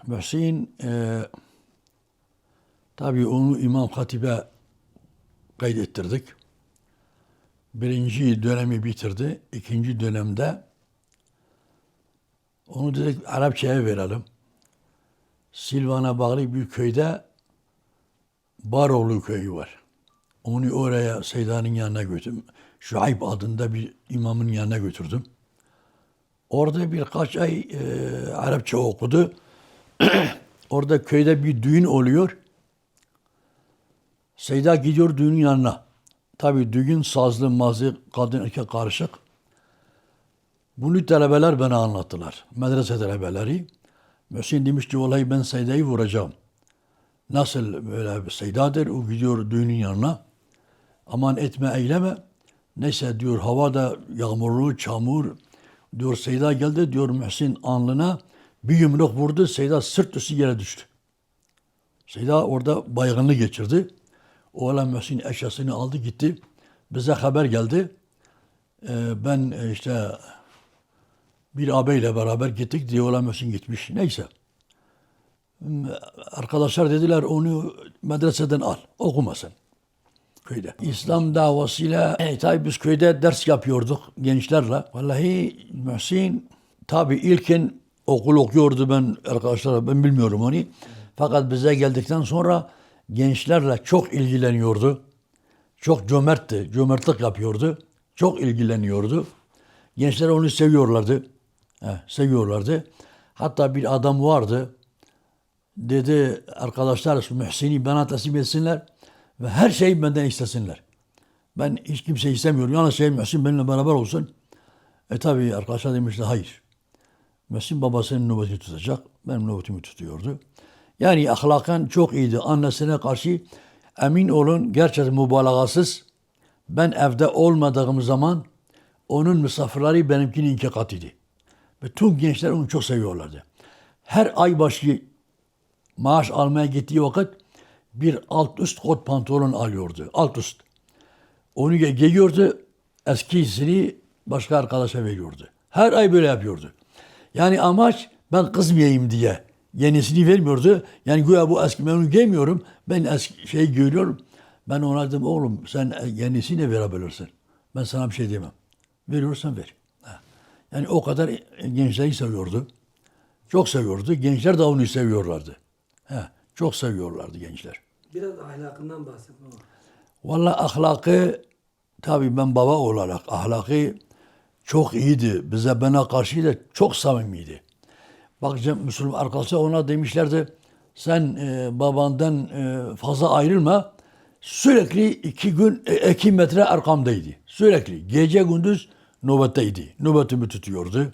Mühsin tabii onu İmam Hatip'e kaydettirdik. Birinci dönemi bitirdi. İkinci dönemde onu dedik Arapçaya verelim. Silvan'a bağlı bir köyde Baroğlu köyü var. Onu oraya Seyda'nın yanına götürdüm. Şuayb adında bir imamın yanına götürdüm. Orada birkaç ay Arapça okudu. Orada köyde bir düğün oluyor. Seyda gidiyor düğünün yanına. Tabii düğün sazlı, mazı, kadın erkek karışık. Bunu talebeler bana anlattılar. Medrese talebeleri. Mühsin demiş ki vallahi ben Seyda'yı vuracağım. Nasıl böyle bir Seyda'dır? O gidiyor düğünün yanına. Aman etme eyleme. Neyse diyor havada yağmurlu, çamur. Diyor Seyda geldi diyor Mühsin alnına bir yumruk vurdu. Seyda sırt üstü yere düştü. Seyda orada baygınlığı geçirdi. Oğlan Mühsin eşyasını aldı gitti. Bize haber geldi. Ben işte bir ağabeyle beraber gittik diye oğlan Mühsin gitmiş. Neyse. Arkadaşlar dediler onu medreseden al. Okumasın. Köyde. İslam davasıyla tabi biz köyde ders yapıyorduk gençlerle. Vallahi Mühsin tabi ilkin okul okuyordu ben bilmiyorum onu. Fakat bize geldikten sonra gençlerle çok ilgileniyordu. Çok cömertti. Cömertlik yapıyordu. Çok ilgileniyordu. Gençler onu seviyorlardı. Seviyorlardı. Hatta bir adam vardı. Dedi arkadaşlar Mühsin'i bana teslim etsinler ve her şeyi benden istesinler. Ben hiç kimseyi istemiyorum. Yalnız Mühsin benimle beraber olsun. Tabi arkadaşlar demişler hayır. Mühsin babasının nöbetini tutacak. Benim nöbetimi tutuyordu. Yani ahlaken çok iyiydi. Annesine karşı emin olun gerçekten mübalağasız. Ben evde olmadığım zaman onun misafirleri benimkinin 2 katıydı. Bütün gençler onu çok seviyorlardı. Her ay başı maaş almaya gittiği vakit bir alt üst kot pantolon alıyordu. Alt üst. Onu giyiyordu. Eskisini başka arkadaşa veriyordu. Her ay böyle yapıyordu. Yani amaç ben kızmayayım diye. Yenisini vermiyordu. Yani güya bu eski ben onu giymiyorum. Ben eski şey giyiyorum. Ben ona dedim oğlum sen yenisini verebilirsin. Ben sana bir şey diyemem. Veriyorsan ver. Yani o kadar gençleri seviyordu. Çok seviyordu. Gençler de onu seviyorlardı. Çok seviyorlardı gençler. Biraz ahlakından bahsetme var. Vallahi ahlakı tabii ben baba olarak ahlakı çok iyiydi. Bana karşı da çok samimiydi. Bak Müslüman arkadaşlar ona demişlerdi sen babandan fazla ayrılma. Sürekli 2 metre arkamdaydı. Sürekli gece gündüz nöbetteydi. Nöbetimi tutuyordu.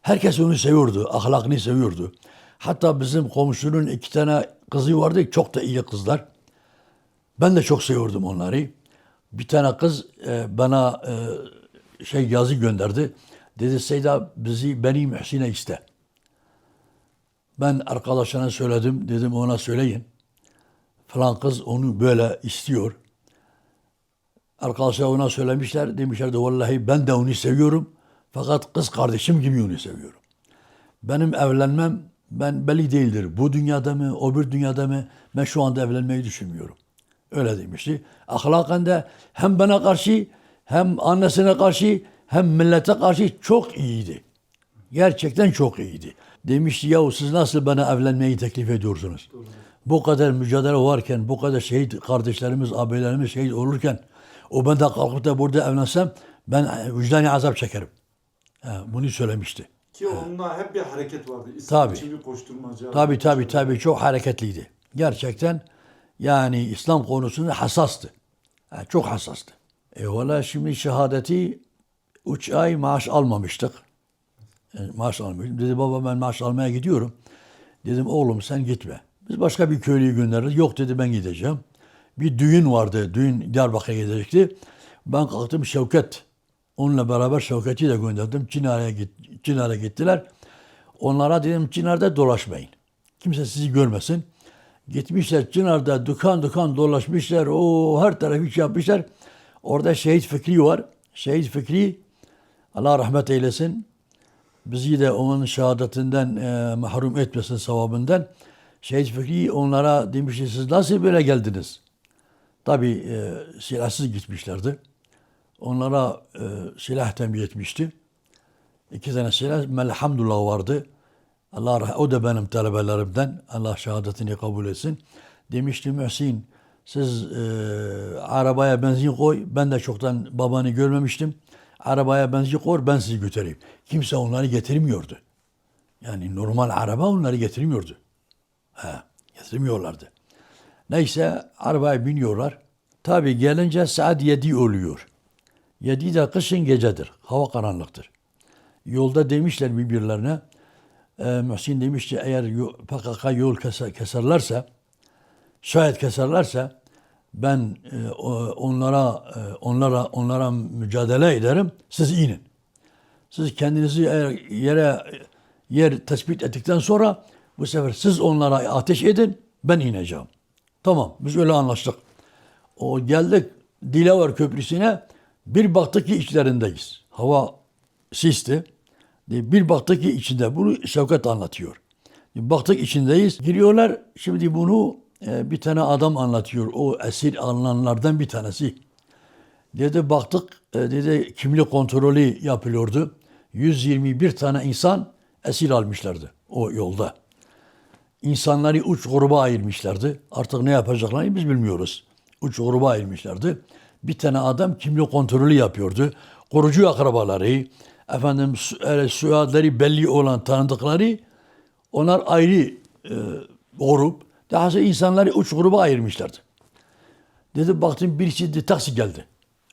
Herkes onu seviyordu. Ahlakını seviyordu. Hatta bizim komşunun 2 tane kızı vardı. Çok da iyi kızlar. Ben de çok seviyordum onları. Bir tane kız bana yazı gönderdi. Dedi Seyda beni Mühsin'e iste. Ben arkadaşlarına söyledim. Dedim ona söyleyin. Falan kız onu böyle istiyor. Arkadaşlar ona söylemişler. Demişlerdi vallahi ben de onu seviyorum. Fakat kız kardeşim gibi onu seviyorum. Benim evlenmem belli değildir. Bu dünyada mı, öbür dünyada mı? Ben şu anda evlenmeyi düşünmüyorum. Öyle demişti. Ahlaken de hem bana karşı, hem annesine karşı, hem millete karşı çok iyiydi. Gerçekten çok iyiydi. Demişti yahu siz nasıl bana evlenmeyi teklif ediyorsunuz? Doğru. Bu kadar mücadele varken, bu kadar şehit kardeşlerimiz, abilerimiz şehit olurken, ben de kalkıp da burada evlensem ben vicdani azap çekerim. Bunu söylemişti. Ki onunla hep bir hareket vardı. İslam için bir koşturmaca. Tabii çok hareketliydi. Gerçekten yani İslam konusunda hassastı. Çok hassastı. Valla şimdi şehadeti 3 ay maaş almamıştık. Maaş almıştım. Dedi baba ben maaş almaya gidiyorum. Dedim oğlum sen gitme. Biz başka bir köylüyü göndeririz. Yok dedi ben gideceğim. Bir düğün vardı. Düğün Diyarbakır'a gidecekti. Ben kalktım Şevket. Onunla beraber Şevket'i de gönderdim. Çınar'a gittiler. Onlara dedim Çınar'da dolaşmayın. Kimse sizi görmesin. Gitmişler Çınar'da dükkan dolaşmışlar. Her tarafı iş yapmışlar. Orada Şehit Fikri var. Şehit Fikri Allah rahmet eylesin. bizi de onun şehadetinden mahrum etmesin sevabından. Şehit Fikri onlara demişti siz nasıl böyle geldiniz? Tabi silahsız gitmişlerdi. Onlara silah temin etmişti. 2 tane silah elhamdülillah vardı. O da benim talebelerimden. Allah şehadetini kabul etsin. Demişti Muhsin siz arabaya benzin koy. Ben de çoktan babanı görmemiştim. Arabaya benzin koy ben sizi götüreyim. Kimse onları getirmiyordu. Yani normal araba onları getirmiyordu. Getirmiyorlardı. Neyse arabaya biniyorlar. Tabi gelince saat 7 oluyor. 7 de kışın gecedir. Hava karanlıktır. Yolda demişler birbirlerine Muhsin demişti eğer PKK yol keserlerse şayet keserlerse ben onlara mücadele ederim. Siz inin. Siz kendinizi eğer yer tespit ettikten sonra bu sefer siz onlara ateş edin. Ben ineceğim. Tamam. Biz öyle anlaştık. O geldik Dilaver Köprüsü'ne bir baktık ki içlerindeyiz. Hava sisti. Bir baktık ki içinde. Bunu Şevket anlatıyor. Baktık içindeyiz. Giriyorlar. Şimdi bunu bir tane adam anlatıyor. O esir alınanlardan bir tanesi. Dedi baktık dedi kimlik kontrolü yapılıyordu. 121 tane insan esir almışlardı o yolda. İnsanları 3 gruba ayırmışlardı. Artık ne yapacaklarını biz bilmiyoruz. 3 gruba ayırmışlardı. Bir tane adam kimlik kontrolü yapıyordu. Korucu akrabaları, efendim süadleri belli olan tanıdıkları onlar ayrı grup. Daha sonra insanları 3 gruba ayırmışlardı. Dedi baktım birisi de taksi geldi.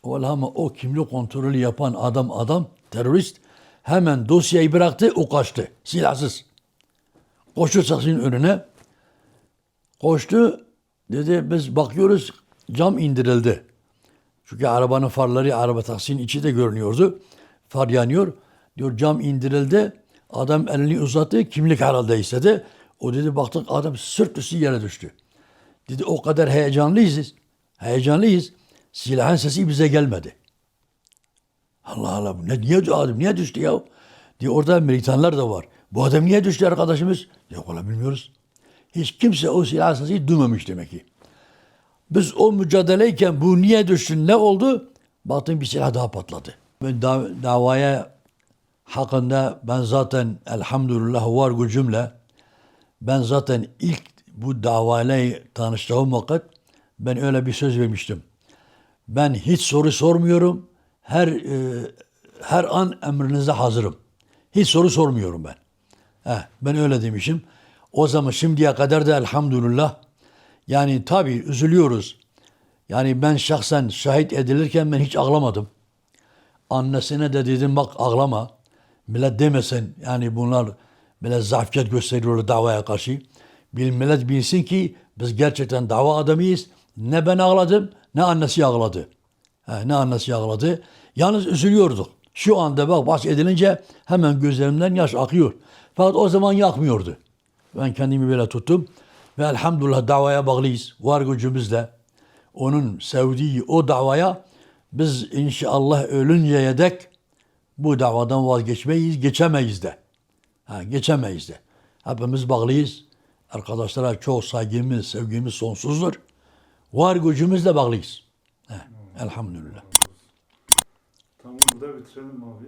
Vallahi ama o kimlik kontrolü yapan adam terörist hemen dosyayı bıraktı o kaçtı silahsız. Koştu taksinin önüne. Koştu. Dedi biz bakıyoruz cam indirildi. Çünkü arabanın farları araba taksinin içi de görünüyordu. Far yanıyor. Diyor cam indirildi. Adam elini uzattı. Kimlik herhalde istedi. O dedi baktık adam sırt üstü yere düştü. Dedi o kadar heyecanlıyız. Heyecanlıyız. Silahın sesi bize gelmedi. Allah Allah niye adam niye düştü ya? Diye orada militanlar da var. Bu adam niye düştü arkadaşımız? Yok ola bilmiyoruz. Hiç kimse o silah sesi duymamış demek ki. Biz o mücadeleyken bu niye düştü ne oldu? Baktım bir silah daha patladı. Ben davaya hakkında ben zaten elhamdülillah var gücümle ben zaten ilk bu davayla tanıştığım vakit ben öyle bir söz vermiştim. Ben hiç soru sormuyorum. Her an emrinize hazırım. Hiç soru sormuyorum ben. Ben öyle demişim. O zaman şimdiye kadar da elhamdülillah yani tabii üzülüyoruz. Yani ben şahsen şahit edilirken ben hiç ağlamadım. Annesine de dedim bak ağlama. Millet demesin yani bunlar böyle zafiyet gösteriyorlar davaya karşı. Millet bilsin ki biz gerçekten dava adamıyız. Ne ben ağladım ne annesi ağladı. Ne annesi ağladı. Yalnız üzülüyorduk. Şu anda bak bahsedilince hemen gözlerimden yaş akıyor. Fakat o zaman yakmıyordu. Ben kendimi böyle tuttum. Ve elhamdülillah davaya bağlıyız. Var gücümüzle. Onun sevdiği o davaya biz inşallah ölünceye dek bu davadan vazgeçmeyiz, geçemeyiz de. Geçemeyiz de. Hepimiz bağlıyız. Arkadaşlara çok saygımız, sevgimiz sonsuzdur. Var gücümüzle bağlıyız. Elhamdülillah. Tamam burada bitirelim abi.